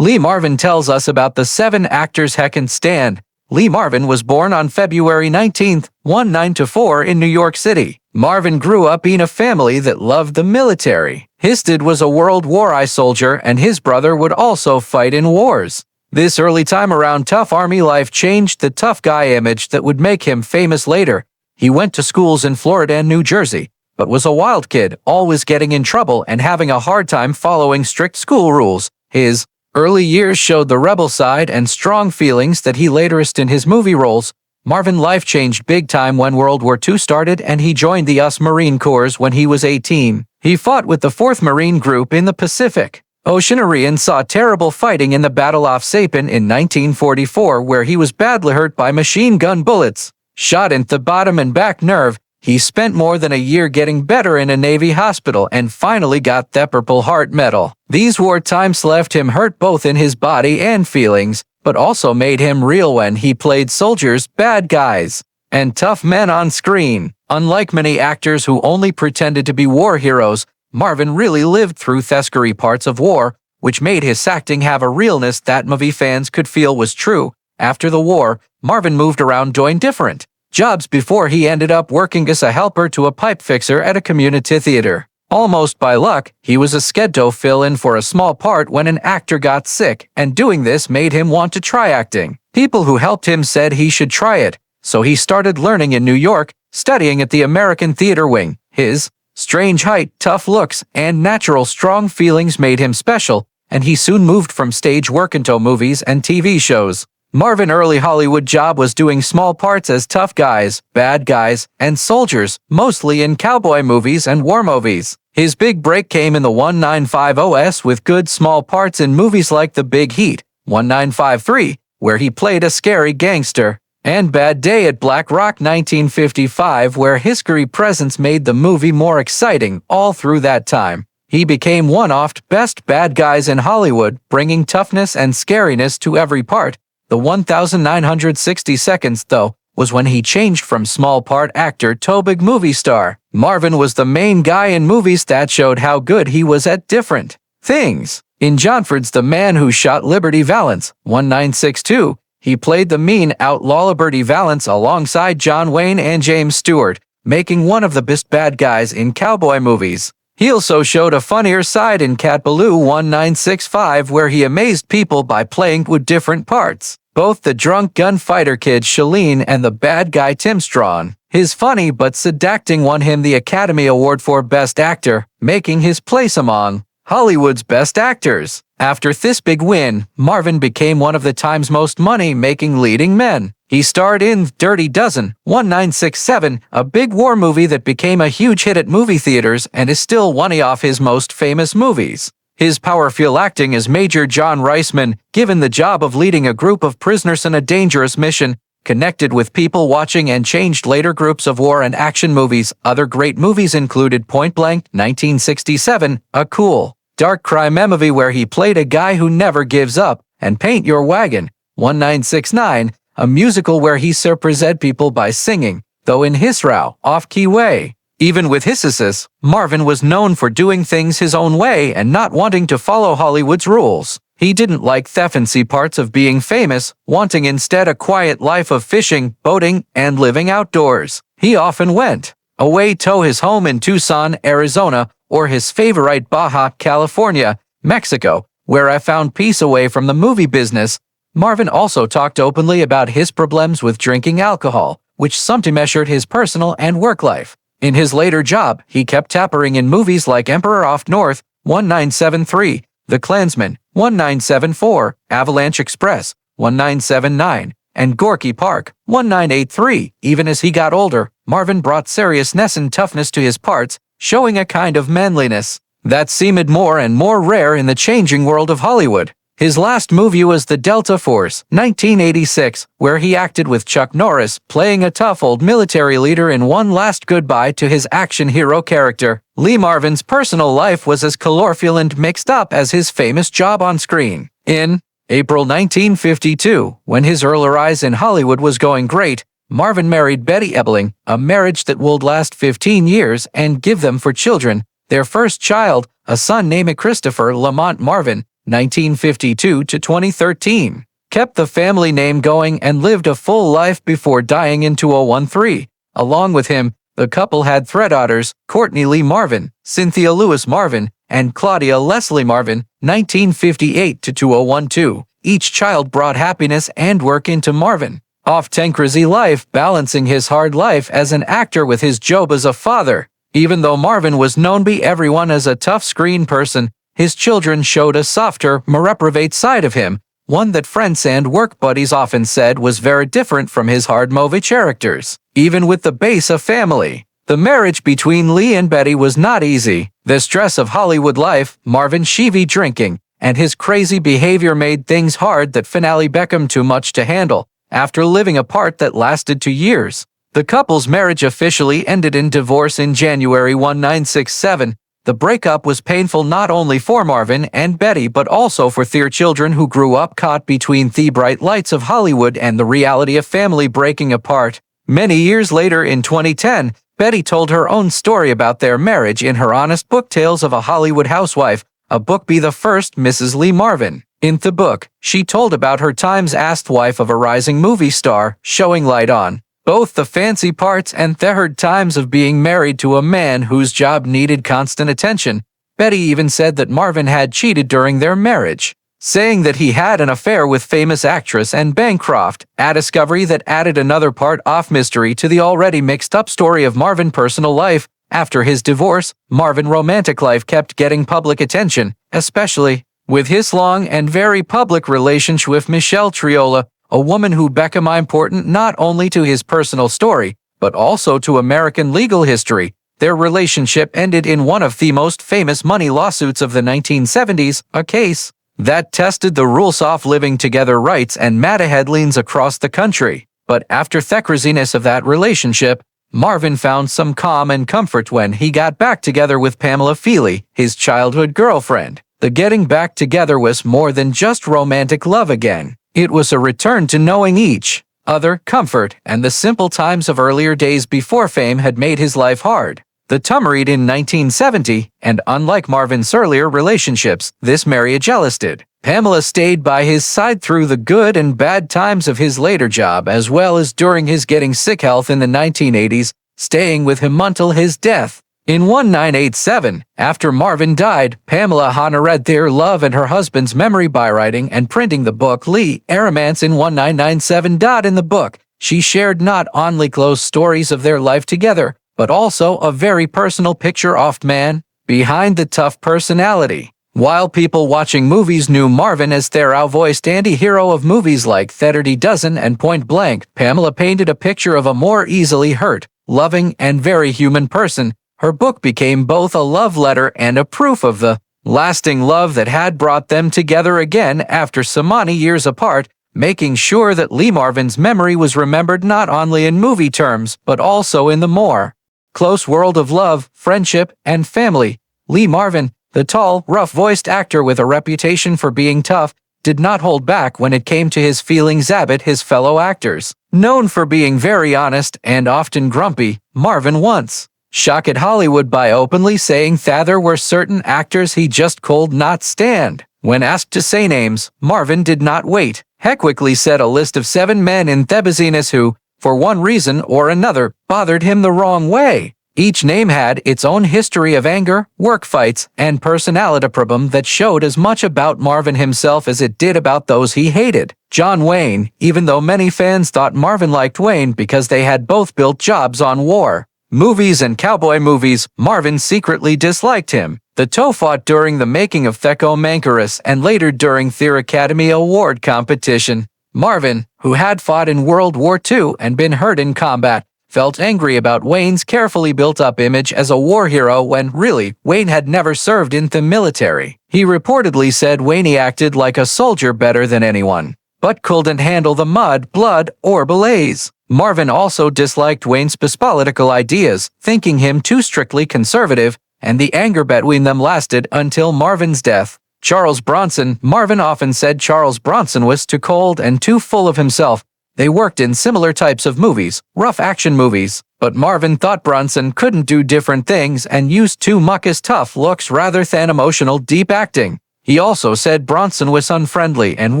Lee Marvin tells us about the 7 actors he can stand. Lee Marvin was born on February 19, 1924 in New York City. Marvin grew up in a family that loved the military. His dad was a World War I soldier and his brother would also fight in wars. This early time around tough army life changed the tough guy image that would make him famous later. He went to schools in Florida and New Jersey, but was a wild kid, always getting in trouble and having a hard time following strict school rules. His early years showed the rebel side and strong feelings that he later used in his movie roles. Marvin's life changed big time when World War II started and he joined the US Marine Corps when he was 18. He fought with the 4th Marine Group in the Pacific Ocean and saw terrible fighting in the Battle off Saipan in 1944 where he was badly hurt by machine gun bullets. Shot in the bottom and back nerve, he spent more than a year getting better in a Navy hospital and finally got the Purple Heart Medal. These war times left him hurt both in his body and feelings, but also made him real when he played soldiers, bad guys, and tough men on screen. Unlike many actors who only pretended to be war heroes, Marvin really lived through the scary parts of war, which made his acting have a realness that movie fans could feel was true. After the war, Marvin moved around doing different jobs before he ended up working as a helper to a pipe fixer at a community theater. Almost by luck, he was a scheduled to fill in for a small part when an actor got sick, and doing this made him want to try acting. People who helped him said he should try it, so he started learning in New York, studying at the American Theater Wing. His strange height, tough looks, and natural strong feelings made him special, and he soon moved from stage work into movies and TV shows. Marvin's early Hollywood job was doing small parts as tough guys, bad guys, and soldiers, mostly in cowboy movies and war movies. His big break came in the 1950s with good small parts in movies like The Big Heat, 1953, where he played a scary gangster, and Bad Day at Black Rock 1955, where his scary presence made the movie more exciting. All through that time, he became one of the best bad guys in Hollywood, bringing toughness and scariness to every part. The 1960 seconds, though, was when he changed from small part actor to big movie star. Marvin was the main guy in movies that showed how good he was at different things. In John Ford's The Man Who Shot Liberty Valance, 1962, he played the mean outlaw Liberty Valance alongside John Wayne and James Stewart, making one of the best bad guys in cowboy movies. He also showed a funnier side in Cat Ballou 1965 where he amazed people by playing with different parts. Both the drunk gunfighter kid Shalene and the bad guy Tim Strawn. His funny but sad acting won him the Academy Award for Best Actor, making his place among Hollywood's best actors. After this big win, Marvin became one of the time's most money-making leading men. He starred in Dirty Dozen, 1967, a big war movie that became a huge hit at movie theaters and is still one of his most famous movies. His powerful acting as Major John Reisman, given the job of leading a group of prisoners in a dangerous mission, connected with people watching and changed later groups of war and action movies. Other great movies included Point Blank, 1967, a cool, dark crime movie where he played a guy who never gives up, and Paint Your Wagon, 1969, a musical where he surprised people by singing, though in his raw, off-key way. Even with his success, Marvin was known for doing things his own way and not wanting to follow Hollywood's rules. He didn't like the fancy parts of being famous, wanting instead a quiet life of fishing, boating, and living outdoors. He often went away to his home in Tucson, Arizona, or his favorite Baja California, Mexico, where I found peace away from the movie business. Marvin also talked openly about his problems with drinking alcohol, which sometimes measured his personal and work life. In his later job, he kept appearing in movies like Emperor of North, 1973, The Klansman, 1974, Avalanche Express, 1979, and Gorky Park, 1983. Even as he got older, Marvin brought seriousness and toughness to his parts, showing a kind of manliness that seemed more and more rare in the changing world of Hollywood. His last movie was The Delta Force, 1986, where he acted with Chuck Norris, playing a tough old military leader in one last goodbye to his action hero character. Lee Marvin's personal life was as colorful and mixed up as his famous job on screen. In April 1952, when his early rise in Hollywood was going great, Marvin married Betty Ebling, a marriage that would last 15 years and give them 4 children. Their first child, a son named Christopher Lamont Marvin, 1952 to 2013. Kept the family name going and lived a full life before dying in 2013. Along with him, the couple had three daughters, Courtney Lee Marvin, Cynthia Lewis Marvin, and Claudia Leslie Marvin, 1958 to 2012. Each child brought happiness and work into Marvin. Often crazy life, balancing his hard life as an actor with his job as a father. Even though Marvin was known by everyone as a tough screen person, his children showed a softer, more reprobate side of him, one that friends and work buddies often said was very different from his hard movie characters. Even with the base of family, the marriage between Lee and Betty was not easy. The stress of Hollywood life, Marvin's heavy drinking, and his crazy behavior made things hard that finally became too much to handle. After living apart that lasted 2 years, the couple's marriage officially ended in divorce in January 1967. The breakup was painful not only for Marvin and Betty but also for their children who grew up caught between the bright lights of Hollywood and the reality of family breaking apart. Many years later in 2010, Betty told her own story about their marriage in her honest book Tales of a Hollywood Housewife, a book by the first Mrs. Lee Marvin. In the book, she told about her times as wife of a rising movie star, showing light on both the fancy parts and the hard times of being married to a man whose job needed constant attention. Betty even said that Marvin had cheated during their marriage, saying that he had an affair with famous actress Anne Bancroft, a discovery that added another part of mystery to the already mixed-up story of Marvin's personal life. After his divorce, Marvin's romantic life kept getting public attention, especially with his long and very public relationship with Michelle Triola, a woman who became important not only to his personal story, but also to American legal history. Their relationship ended in one of the most famous money lawsuits of the 1970s, a case that tested the rules of living together rights and made headlines across the country. But after the craziness of that relationship, Marvin found some calm and comfort when he got back together with Pamela Feely, his childhood girlfriend. The getting back together was more than just romantic love again. It was a return to knowing each other, comfort, and the simple times of earlier days before fame had made his life hard. The two married in 1970, and unlike Marvin's earlier relationships, this marriage lasted. Pamela stayed by his side through the good and bad times of his later job as well as during his getting sick health in the 1980s, staying with him until his death. In 1987, after Marvin died, Pamela honored their love and her husband's memory by writing and printing the book Lee Romance in 1997. In the book, she shared not only close stories of their life together, but also a very personal picture of man behind the tough personality. While people watching movies knew Marvin as their voiced anti-hero of movies like 30 Dozen and Point Blank, Pamela painted a picture of a more easily hurt, loving, and very human person. Her book became both a love letter and a proof of the lasting love that had brought them together again after so many years apart, making sure that Lee Marvin's memory was remembered not only in movie terms but also in the more close world of love, friendship, and family. Lee Marvin, the tall, rough-voiced actor with a reputation for being tough, did not hold back when it came to his feelings about his fellow actors. Known for being very honest and often grumpy, Marvin once shocked Hollywood by openly saying that there were certain actors he just could not stand. When asked to say names, Marvin did not wait. He quickly said a list of 7 men in the business who, for one reason or another, bothered him the wrong way. Each name had its own history of anger, work fights, and personality problem that showed as much about Marvin himself as it did about those he hated. John Wayne, even though many fans thought Marvin liked Wayne because they had both built jobs on war movies and cowboy movies, Marvin secretly disliked him. The two fought during the making of Theko Mankaris and later during their Academy Award competition. Marvin, who had fought in World War II and been hurt in combat, felt angry about Wayne's carefully built-up image as a war hero when, really, Wayne had never served in the military. He reportedly said Wayne acted like a soldier better than anyone, but couldn't handle the mud, blood, or blaze. Marvin also disliked Wayne's political ideas, thinking him too strictly conservative, and the anger between them lasted until Marvin's death. Charles Bronson. Marvin often said Charles Bronson was too cold and too full of himself. They worked in similar types of movies, rough action movies, but Marvin thought Bronson couldn't do different things and used too much as tough looks rather than emotional deep acting. He also said Bronson was unfriendly and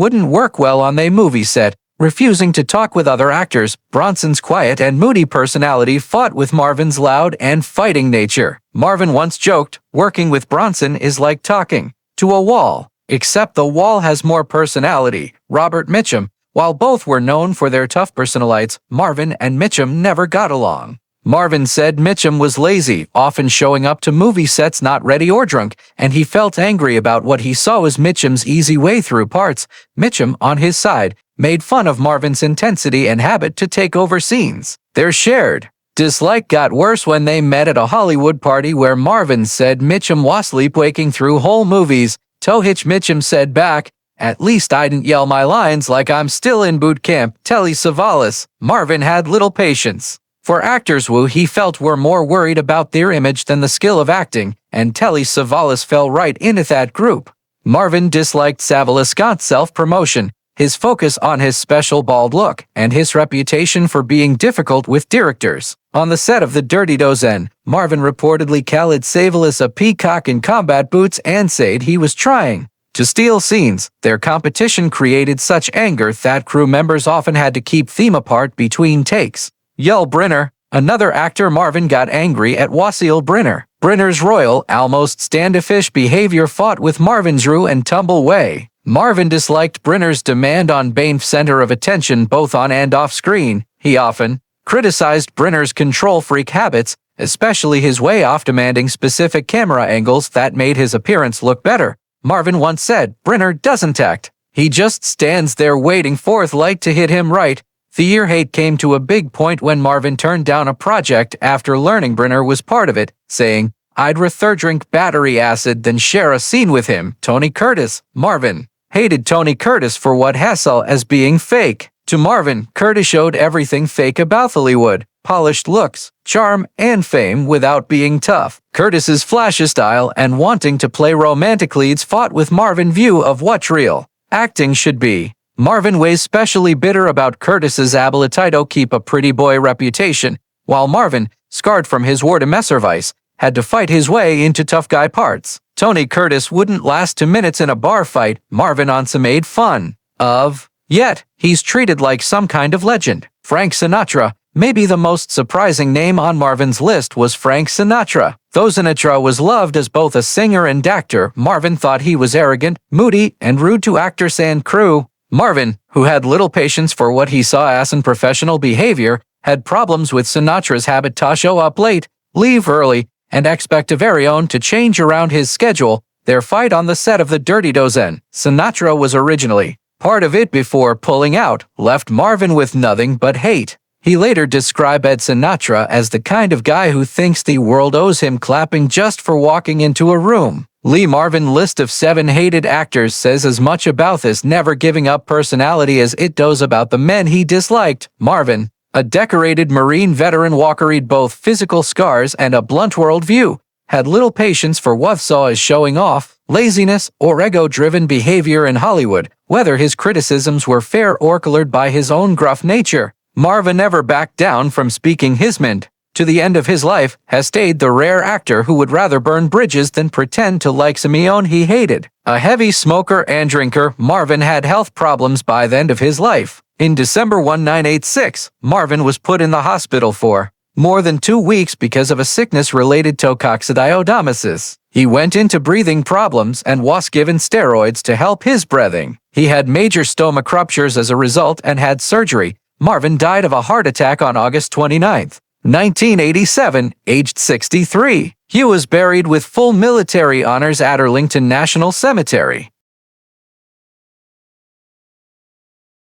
wouldn't work well on the movie set, refusing to talk with other actors. Bronson's quiet and moody personality fought with Marvin's loud and fighting nature. Marvin once joked, "Working with Bronson is like talking to a wall, except the wall has more personality." Robert Mitchum. While both were known for their tough personalities, Marvin and Mitchum never got along. Marvin said Mitchum was lazy, often showing up to movie sets not ready or drunk, and he felt angry about what he saw as Mitchum's easy way through parts. Mitchum, on his side, made fun of Marvin's intensity and habit to take over scenes. Their shared dislike got worse when they met at a Hollywood party where Marvin said Mitchum was sleepwalking through whole movies. To which Mitchum said back, "At least I didn't yell my lines like I'm still in boot camp." Telly Savalas. Marvin had little patience for actors who he felt were more worried about their image than the skill of acting, and Telly Savalas fell right into that group. Marvin disliked Savalas' self-promotion, his focus on his special bald look, and his reputation for being difficult with directors. On the set of The Dirty Dozen, Marvin reportedly called Savalas a peacock in combat boots and said he was trying to steal scenes. Their competition created such anger that crew members often had to keep them apart between takes. Yul Brynner, another actor Marvin got angry at Wasil Brynner. Brynner's royal, almost standoffish behavior fought with Marvin's drew and tumble way. Marvin disliked Brynner's demand on being center of attention both on and off screen. He often criticized Brynner's control freak habits, especially his way off demanding specific camera angles that made his appearance look better. Marvin once said, "Brynner doesn't act. He just stands there waiting for the light to hit him right." The year hate came to a big point when Marvin turned down a project after learning Brynner was part of it, saying, "I'd rather drink battery acid than share a scene with him." Tony Curtis. Marvin hated Tony Curtis for what he saw as being fake. To Marvin, Curtis showed everything fake about Hollywood: polished looks, charm, and fame without being tough. Curtis's flashy style and wanting to play romantic leads fought with Marvin's view of what real acting should be. Marvin was especially bitter about Curtis's ability to keep a pretty boy reputation, while Marvin, scarred from his war to Messervice, had to fight his way into tough guy parts. Tony Curtis wouldn't last 2 minutes in a bar fight. Marvin also made fun of. Yet, he's treated like some kind of legend. Frank Sinatra. Maybe the most surprising name on Marvin's list was Frank Sinatra. Though Sinatra was loved as both a singer and actor, Marvin thought he was arrogant, moody, and rude to actors and crew. Marvin, who had little patience for what he saw as unprofessional behavior, had problems with Sinatra's habit to show up late, leave early, and expect a very own to change around his schedule. Their fight on the set of The Dirty Dozen. Sinatra was originally part of it before pulling out, left Marvin with nothing but hate. He later described Sinatra as the kind of guy who thinks the world owes him clapping just for walking into a room. Lee Marvin list of 7 hated actors says as much about this never giving up personality as it does about the men he disliked. Marvin, a decorated Marine veteran carried both physical scars and a blunt worldview, had little patience for what saw as showing off, laziness, or ego-driven behavior in Hollywood, whether his criticisms were fair or colored by his own gruff nature. Marvin never backed down from speaking his mind. To the end of his life, has stayed the rare actor who would rather burn bridges than pretend to like someone he hated. A heavy smoker and drinker, Marvin had health problems by the end of his life. In December 1986, Marvin was put in the hospital for more than 2 weeks because of a sickness related to coccidioidomasis. He went into breathing problems and was given steroids to help his breathing. He had major stomach ruptures as a result and had surgery. Marvin died of a heart attack on August 29, 1987, aged 63. He was buried with full military honors at Arlington National Cemetery.